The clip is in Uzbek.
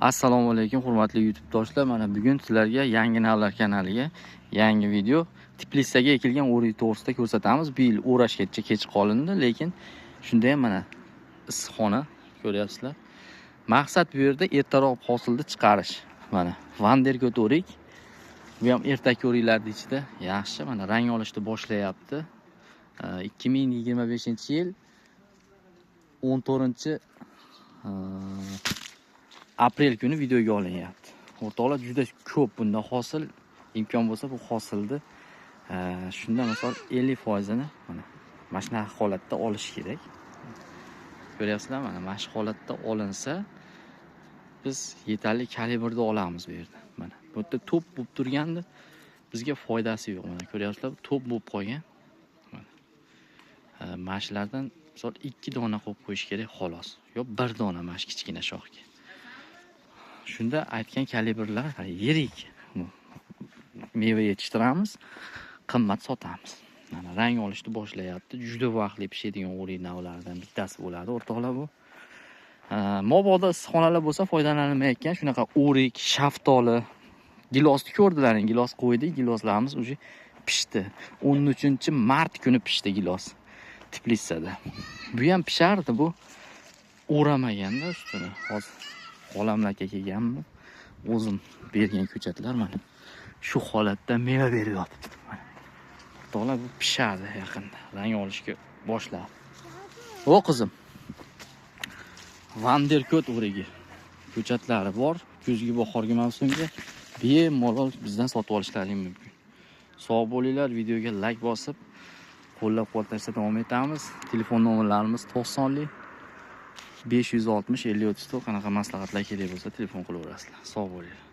Assalomu alaykum hurmatli YouTube do'stlar. Mana bugun sizlarga Yangi Navlar kanaliga yangi video Tbilisiga ekilgan o'rik to'g'risida ko'rsatamiz. Bu yil o'rashgacha kech qolindi, lekin shunda ham mana issiqxona ko'ryapsizlar. Maqsad bu yerda ertaroq hosilni chiqarish. Mana Vanderkot o'rik. Bu ham ertaki o'riklarning ichida yaxshi, mana rang olishni boshlayapti. 2025-yil 14 aprel kuni videoga olinyapti. O'rtoqlar juda ko'p bunda hosil, imkon bo'lsa bu hosilni shunda misol 50% ni mana shunaqa holatda olish kerak. Ko'ryapsizlar, mana shu holatda olinsa biz yetarli kalibrda olamiz bu yerda. Mana bu yerda to'p bo'lib turganda bizga foydasi yo'q. Mana ko'ryapsizlar, to'p bo'lib qolgan. Mana shulardan misol 2 dona qo'yib qo'yish kerak xolos. Yo 1 dona mana shu kichkina shoxga. Shunda aytgan kalibrlar yirik meva yetishtiramiz, qimmat sotamiz. Mana rang olishni boshlayapti. Juda vaqtli pishadigan o'rik navlaridan bittasi bo'ladi, o'rtoqlar bu. Mabodo issiqxonalar bo'lsa foydalanilmayotgan shunaqa o'rik, shaftoli, gilosni ko'rdilaring, gilos qo'ydik, giloslarimiz уже pishdi. 13-mart kuni pishdi gilos Tbilisida. Bu ham pishardi, bu o'ramaganda ustini. Hozir olamlarga kelganmi? O'zim bergan ko'chatlar mana shu holatda meva berib yotibdi. To'g'ri bu pishadi yaqinda. Rang olishga boshladi. O qizim. Vanderkot o'rigi ko'chatlari bor. Kuzgi bahorgi mavsumga bemalol bizdan sotib olishlaring mumkin. Sog' bo'linglar, videoga like bosib, qo'llab-quvvatlashda davom etamiz. Telefon nomerlarimiz 90 560 50 34. Qanaqa maslahatlar kerak bo'lsa telefon qilaverasizlar. Sog' bo'linglar.